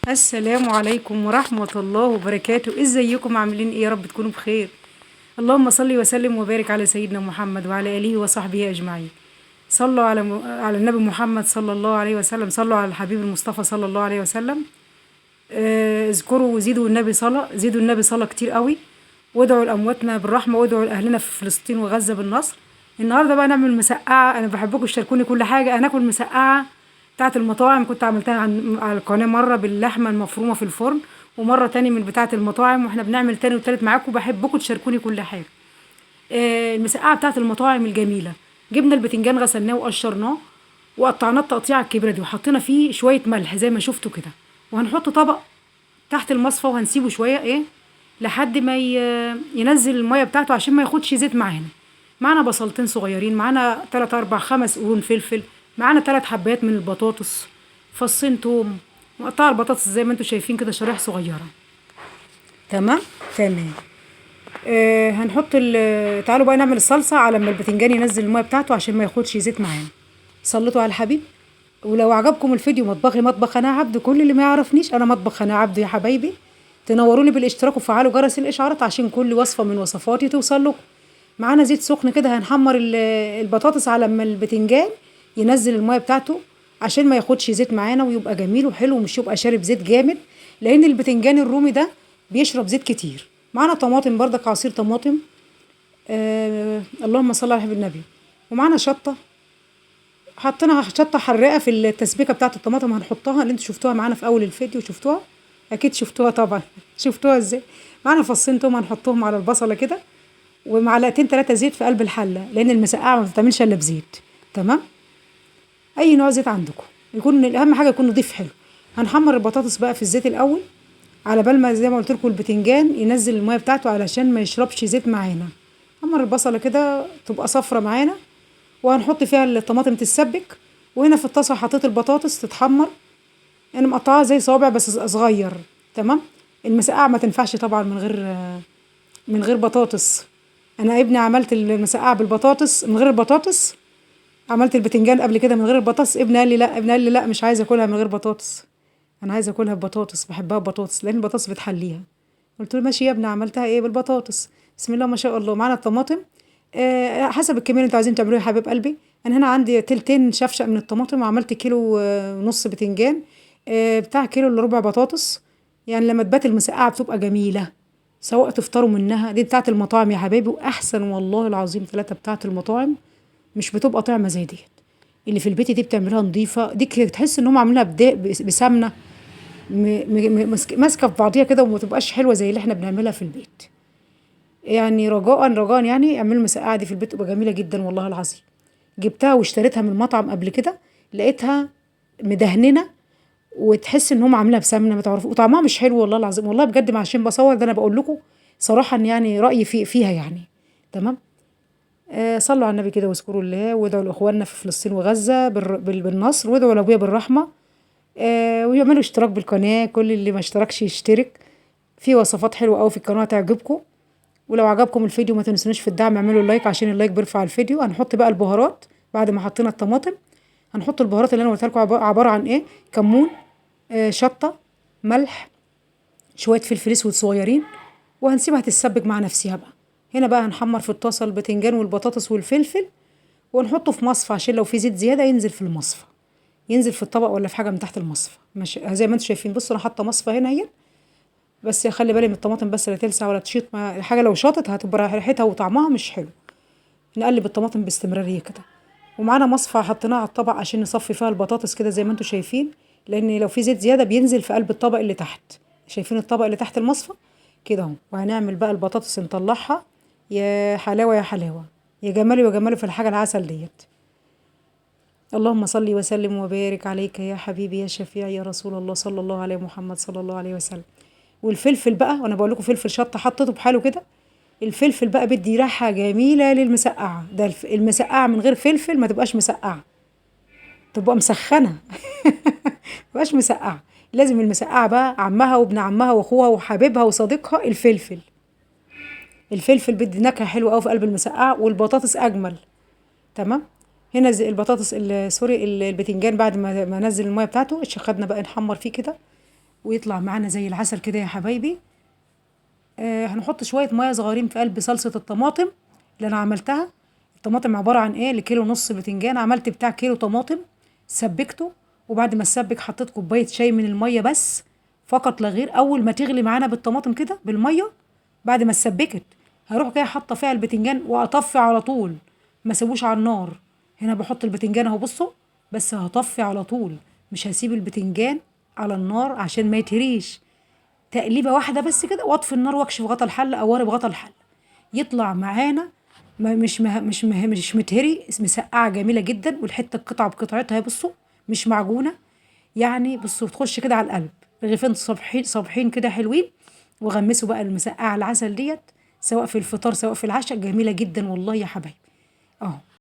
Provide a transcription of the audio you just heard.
السلام عليكم ورحمة الله وبركاته، ازيكم عاملين ايه؟ يا رب تكونوا بخير. اللهم صل وسلم وبارك على سيدنا محمد وعلى آله وصحبه أجمعين. صلوا على النبي محمد صلى الله عليه وسلم، صلوا على الحبيب المصطفى صلى الله عليه وسلم. اذكروا وزيدوا النبي صلاة، زيدوا النبي صلاة كتير قوي، وادعوا لأمواتنا بالرحمة، وادعوا لأهلنا في فلسطين وغزة بالنصر. النهارده بقى نعمل مسقعة. أنا بحبكم تشاركوني كل حاجة. هناكل مسقعة بتاعة المطاعم، كنت عملتها على القناة مرة باللحمة المفرومة في الفرن، ومرة تاني من بتاعة المطاعم، واحنا بنعمل تاني وتالت معاكم. بحبكم تشاركوني كل حاجة. المسقعة بتاعة المطاعم الجميلة. جبنا البتنجان غسلناه وقشرناه وقطعناه التقطيعة الكبيرة دي، وحطينا فيه شوية ملح زي ما شفتوا كده، وهنحط طبق تحت المصفى وهنسيبه شوية لحد ما ينزل المية بتاعته عشان ما ياخدش زيت معانا. معانا بصلتين صغيرين، معانا 3 4 5 قرون فلفل، معانا 3 حبات من البطاطس، فصين توم، مقطعة البطاطس زي ما انتوا شايفين كده شرايح صغيرة. تمام. تمام. هنحط تعالوا بقى نعمل الصلصة على ما البتنجان ينزل المية بتاعته عشان ما ياخدش زيت معانا. صلتوا على الحبيب. ولو عجبكم الفيديو مطبخي مطبخ انا عبد، كل اللي ما يعرفنيش انا مطبخ انا عبد يا حبايبي، تنوروني بالاشتراك وفعلوا جرس الاشعارات عشان كل وصفة من وصفاتي توصل لكم. معانا زيت سخن كده، هنحمر البطاطس على ما البتنجان ينزل المية بتاعته عشان ما ياخدش زيت معانا ويبقى جميل وحلو ومش يبقى شارب زيت جامد، لان البتنجان الرومي ده بيشرب زيت كتير. معانا طماطم بردك، عصير طماطم. اللهم صل على حبيب النبي. ومعانا شطة، حطينا شطة حراقة في التسبيكة بتاعة الطماطم، هنحطها اللي انتوا شفتوها معانا في اول الفيديو. شفتوها اكيد، شفتوها طبعا. شفتوها ازاي. معانا فصين توم هنحطهم على البصلة كده، ومعلقتين 3 زيت في قلب الحلة، لان المسقعة ما بتتعملش الا بزيت. تمام. اي نوع زيت عندكم يكون، الاهم حاجة يكون نضيف حلو. هنحمر البطاطس بقى في الزيت الاول على بال ما زي ما قلت لكم البتنجان ينزل المية بتاعته علشان ما يشربش زيت معانا. حمر البصلة كده تبقى صفرة معانا، وهنحط فيها الطماطم تتسبك. وهنا في الطاسة حطيت البطاطس تتحمر، انا مقطعاها زي صوابع بس صغير. تمام. المسقعة ما تنفعش طبعا من غير بطاطس. انا ابني عملت المسقعة بالبطاطس من غير البطاطس، عملت البتنجان قبل كده من غير البطاطس. ابني قال لي لا مش عايزه اكلها من غير بطاطس، انا عايزه اكلها ببطاطس، بحبها ببطاطس لان البطاطس بتحليها. قلت له ماشي يا ابني، عملتها بالبطاطس. بسم الله ما شاء الله. معانا الطماطم حسب الكميه اللي انتوا عايزين تعملوها يا حبيب قلبي. انا هنا عندي تلتين شفشق من الطماطم، وعملت كيلو ونص بتنجان، بتاع كيلو الا ربع بطاطس. يعني لما تبات المسقعه بتبقى جميله، سواء تفطروا منها. دي بتاعت المطاعم يا حبايبي، واحسن والله العظيم 3 بتاعت المطاعم مش بتبقى طعمه زي ديت. اللي في البيت دي بتعملها نظيفه، دي تحس ان هم عاملينها بسمنه، ماسكه في بعضيها كده، وما تبقاش حلوه زي اللي احنا بنعملها في البيت. يعني رجاء رجاء يعني اعملوا المسقعه دي في البيت، تبقى جميله جدا والله العظيم. جبتها واشتريتها من مطعم قبل كده، لقيتها مدهننه، وتحس ان هم عاملينها بسمنه ما تعرفوا، وطعمها مش حلو والله العظيم. والله بجد ما عشان بصور ده، انا بقول لكم صراحه يعني رايي فيها يعني. تمام. صلوا على النبي كده واذكروا الله، وادعوا لاخواننا في فلسطين وغزه بالنصر، وادعوا لابويا بالرحمه. ويعملوا اشتراك بالقناه، كل اللي ما اشتركش يشترك. في وصفات حلوه قوي في القناه تعجبكم. ولو عجبكم الفيديو ما تنسونيش في الدعم، اعملوا لايك عشان اللايك بيرفع الفيديو. هنحط بقى البهارات بعد ما حطينا الطماطم. هنحط البهارات اللي انا قلت لكم، عباره عن كمون، شطه، ملح، شويه فلفل اسود صغيرين، وهنسيبها تتسبك مع نفسها بقى. هنا بقى هنحمر في الطاسه البتنجان والبطاطس والفلفل، ونحطه في مصفى عشان لو في زيت زياده ينزل في المصفى، ينزل في الطبق ولا في حاجه من تحت المصفى. ماشي زي ما انتم شايفين. بصوا انا حاطه مصفى هنا اهي، بس خلي بالي من الطماطم بس لا تلسع ولا تشيط، ما الحاجه لو شاطت هتبقى ريحتها وطعمها مش حلو. نقلب الطماطم باستمراريه كده. ومعانا مصفى حطيناها على الطبق عشان نصفي فيها البطاطس كده زي ما انتم شايفين، لان لو في زيت زياده بينزل في قلب الطبق اللي تحت. شايفين الطبق اللي تحت المصفى كده اهو. وهنعمل بقى البطاطس نطلعها. يا حلاوه يا حلاوه، يا جمال يا جمال في الحاجه العسل ديت. اللهم صل وسلم وبارك عليك يا حبيبي يا شفيعي يا رسول الله، صلى الله عليه محمد صلى الله عليه وسلم. والفلفل بقى، وانا بقول لكم فلفل شطه حطيته بحاله كده. الفلفل بقى بدي ريحه جميله للمسقعه. ده المسقعه من غير فلفل ما تبقاش مسقعه، تبقى مسخنه. ما تبقاش مسقعه. لازم المسقعه بقى عمها وابن عمها واخوها وحبيبها وصديقها الفلفل. الفلفل بدي نكهه حلوه قوي في قلب المسقعه، والبطاطس اجمل. تمام. هنا زي البطاطس سوري البتنجان بعد ما نزل الميه بتاعته خدنا بقى نحمر فيه كده ويطلع معانا زي العسل كده يا حبايبي. هنحط شويه ميه صغيرين في قلب صلصه الطماطم اللي انا عملتها. الطماطم عباره عن ايه؟ لكيلو ونص بتنجان عملت بتاع كيلو طماطم، سبكته، وبعد ما اسبك حطيت كوبايه شاي من الميه بس، فقط لا غير. اول ما تغلي معانا بالطماطم كده بالميه بعد ما اتسبكت، هروح جايه حاطه فيها البتنجان واطفي على طول، ما اسيبوش على النار. هنا بحط البتنجان اهو بصوا، بس هطفي على طول، مش هسيب البتنجان على النار عشان ما يتهريش. تقليبه واحده بس كده واطفي النار واكشف غطا الحله او وارب غطا الحله، يطلع معانا مش متهري، مسقعه جميله جدا، والحته القطعه بقطعتها بصوا، مش معجونه. يعني بصوا تخش كده على القلب، رغيفين صبحين صبحين كده حلوين، وغمسوا بقى المسقعه العسل ديت، سواء في الفطار سواء في العشاء، جميله جدا والله يا حبايبي. اهو.